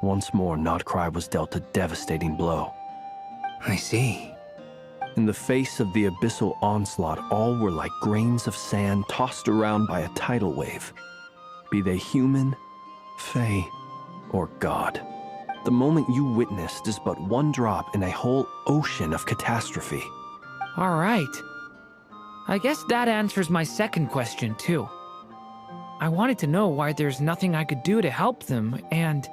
Once more, Nodcry was dealt a devastating blow. I see. In the face of the abyssal onslaught, all were like grains of sand tossed around by a tidal wave. Be they human, fae, or god. The moment you witnessed is but one drop in a whole ocean of catastrophe. All right. I guess that answers my second question, too. I wanted to know why there's nothing I could do to help them, and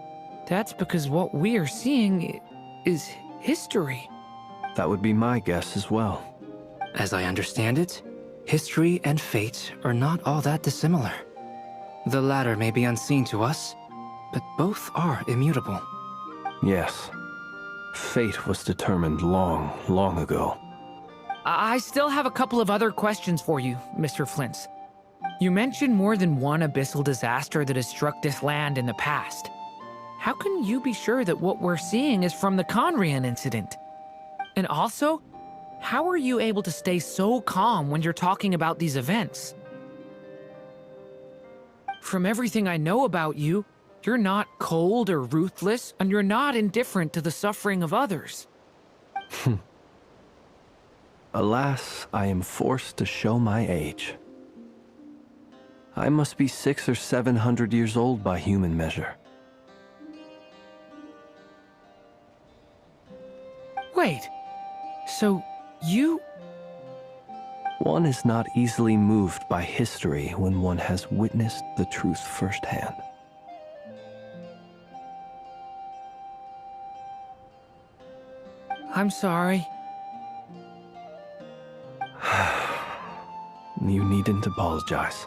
that's because what we are seeing is history. That would be my guess as well. As I understand it, history and fate are not all that dissimilar. The latter may be unseen to us, but both are immutable. Yes. Fate was determined long, long ago. I still have a couple of other questions for you, Mr. Flintz. You mentioned more than one abyssal disaster that has struck this land in the past. How can you be sure that what we're seeing is from the Conrian incident? And also, how are you able to stay so calm when you're talking about these events? From everything I know about you, you're not cold or ruthless, and you're not indifferent to the suffering of others. Alas, I am forced to show my age. I must be 600 or 700 years old by human measure. Wait, so you... One is not easily moved by history when one has witnessed the truth firsthand. I'm sorry. You needn't apologize.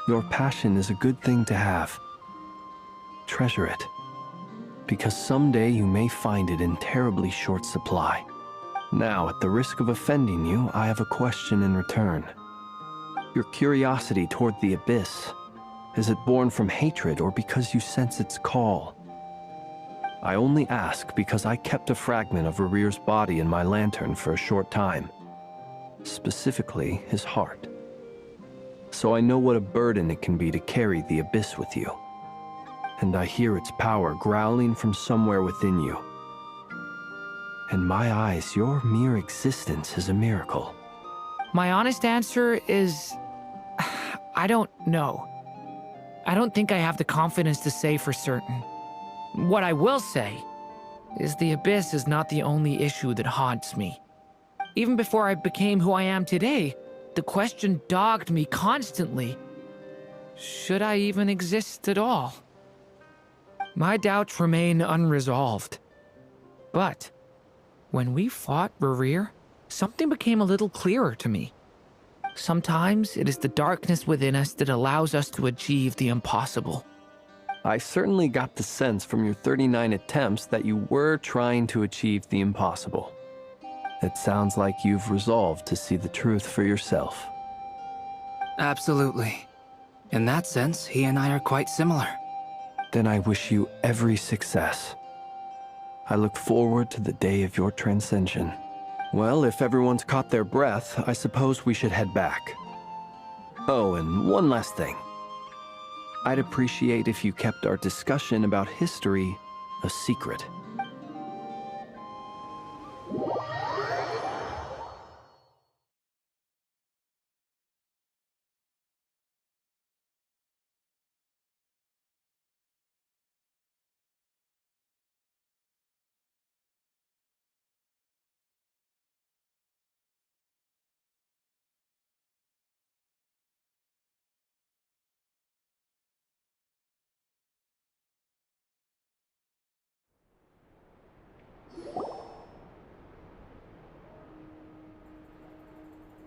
Your passion is a good thing to have. Treasure it, because someday you may find it in terribly short supply. Now, at the risk of offending you, I have a question in return. Your curiosity toward the Abyss, is it born from hatred or because you sense its call? I only ask because I kept a fragment of Rerear's body in my lantern for a short time. specifically his heart. So I know what a burden it can be to carry the abyss with you. And I hear its power growling from somewhere within you. In my eyes, your mere existence is a miracle. My honest answer is... I don't know. I don't think I have the confidence to say for certain. What I will say is the abyss is not the only issue that haunts me. Even before I became who I am today, the question dogged me constantly. Should I even exist at all? My doubts remain unresolved. But when we fought Rerir, something became a little clearer to me. Sometimes it is the darkness within us that allows us to achieve the impossible. I certainly got the sense from your 39 attempts that you were trying to achieve the impossible. It sounds like you've resolved to see the truth for yourself. Absolutely. In that sense, he and I are quite similar. Then I wish you every success. I look forward to the day of your transcension. Well, if everyone's caught their breath, I suppose we should head back. Oh, and one last thing. I'd appreciate if you kept our discussion about history a secret.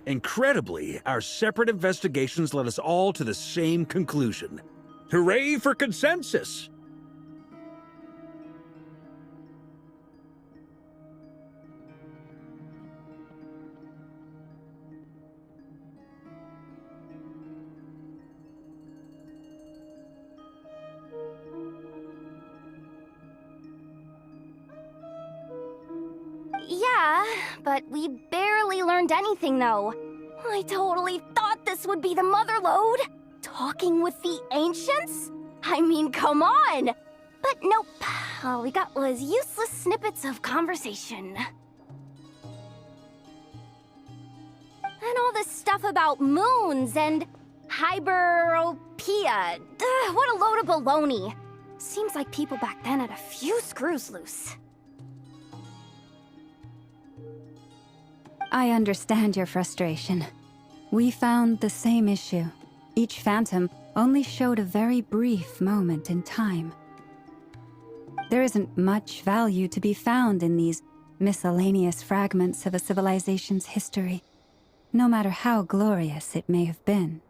Incredibly, our separate investigations led us all to the same conclusion. Hooray for consensus! Yeah, but we barely learned anything, though. I totally thought this would be the mother lode. Talking with the ancients? I mean, come on! But nope. All we got was useless snippets of conversation. And all this stuff about moons and hyperopia. What a load of baloney. Seems like people back then had a few screws loose. I understand your frustration. We found the same issue. Each phantom only showed a very brief moment in time. There isn't much value to be found in these miscellaneous fragments of a civilization's history, no matter how glorious it may have been.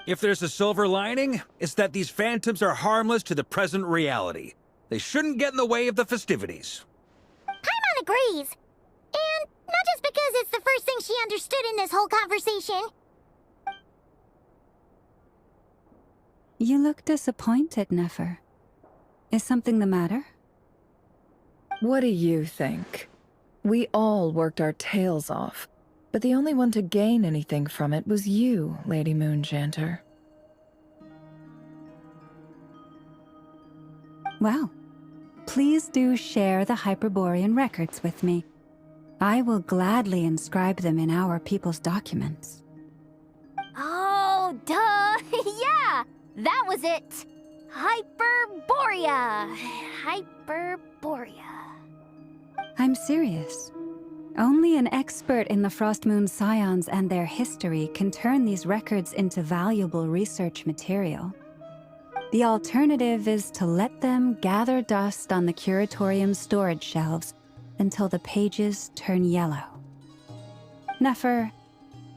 If there's a silver lining, it's that these phantoms are harmless to the present reality. They shouldn't get in the way of the festivities. Paimon agrees. And not just because it's the first thing she understood in this whole conversation. You look disappointed, Nefer. Is something the matter? What do you think? We all worked our tails off, but the only one to gain anything from it was you, Lady Moonjanter. Well, please do share the Hyperborean records with me. I will gladly inscribe them in our people's documents. Oh, duh! Yeah! That was it! Hyperborea! Hyperborea. I'm serious. Only an expert in the Frostmoon Scions and their history can turn these records into valuable research material. The alternative is to let them gather dust on the Curatorium's storage shelves until the pages turn yellow. Nefer,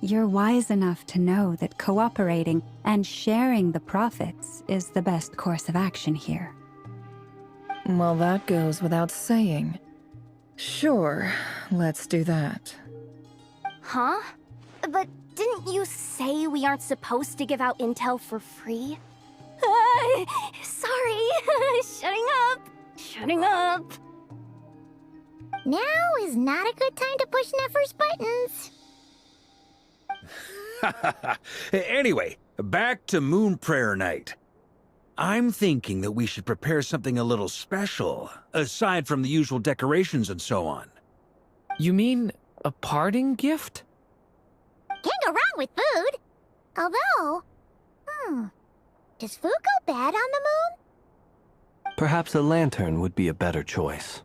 you're wise enough to know that cooperating and sharing the profits is the best course of action here. Well, that goes without saying. Sure, let's do that. Huh? But didn't you say we aren't supposed to give out intel for free? Sorry. Shutting up. Now is not a good time to push Nefer's buttons. Anyway, back to Moon Prayer Night. I'm thinking that we should prepare something a little special, aside from the usual decorations and so on. You mean a parting gift? Can't go wrong with food. Although, does food go bad on the moon? Perhaps a lantern would be a better choice.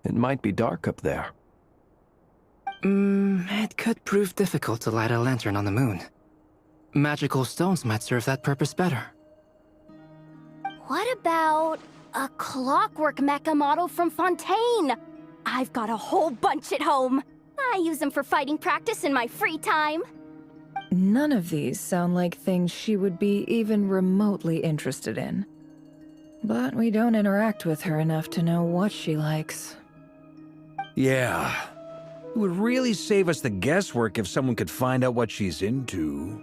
It might be dark up there. It could prove difficult to light a lantern on the moon. Magical stones might serve that purpose better. What about a clockwork mecha model from Fontaine? I've got a whole bunch at home. I use them for fighting practice in my free time. None of these sound like things she would be even remotely interested in. But we don't interact with her enough to know what she likes. Yeah. It would really save us the guesswork if someone could find out what she's into.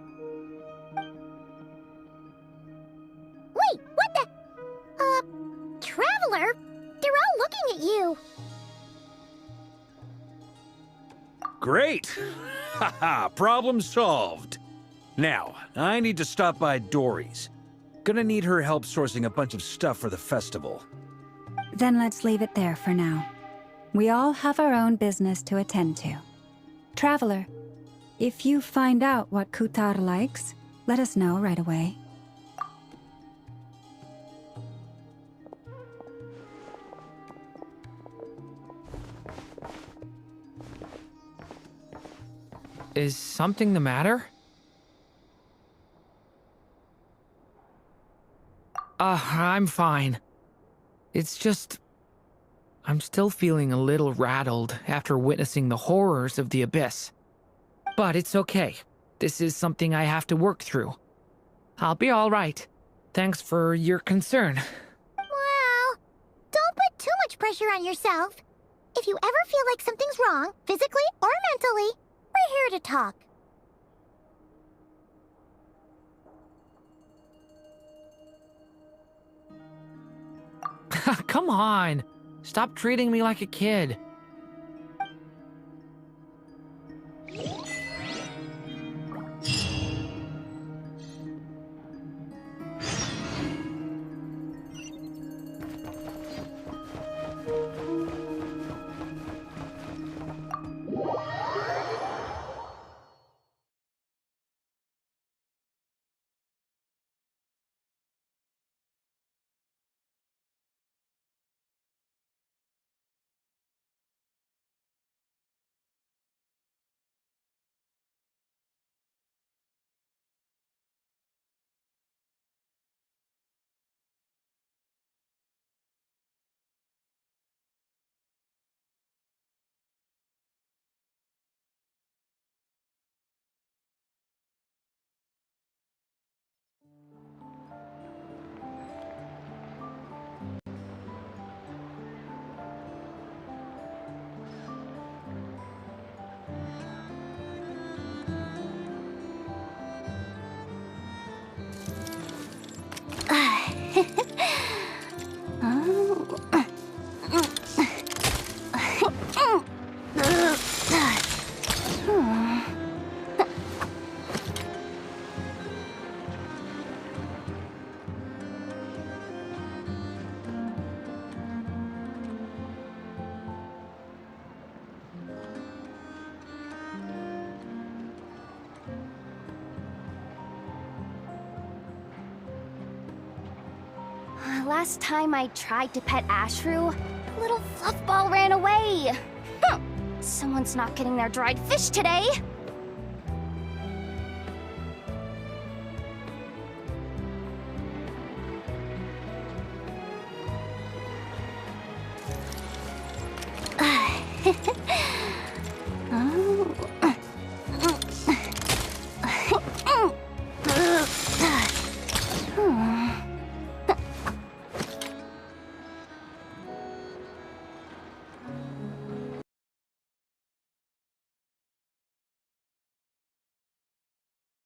Wait, what the? Traveler? They're all looking at you. Great! Haha, problem solved. Now, I need to stop by Dory's. Gonna need her help sourcing a bunch of stuff for the festival. Then let's leave it there for now. We all have our own business to attend to. Traveler, if you find out what Kutar likes, let us know right away. Is something the matter? I'm fine. It's just... I'm still feeling a little rattled after witnessing the horrors of the Abyss. But it's okay. This is something I have to work through. I'll be all right. Thanks for your concern. Well, don't put too much pressure on yourself. If you ever feel like something's wrong, physically or mentally, we're here to talk. Come on. Stop treating me like a kid. Last time I tried to pet Ashru, the little fluffball ran away. Someone's not getting their dried fish today.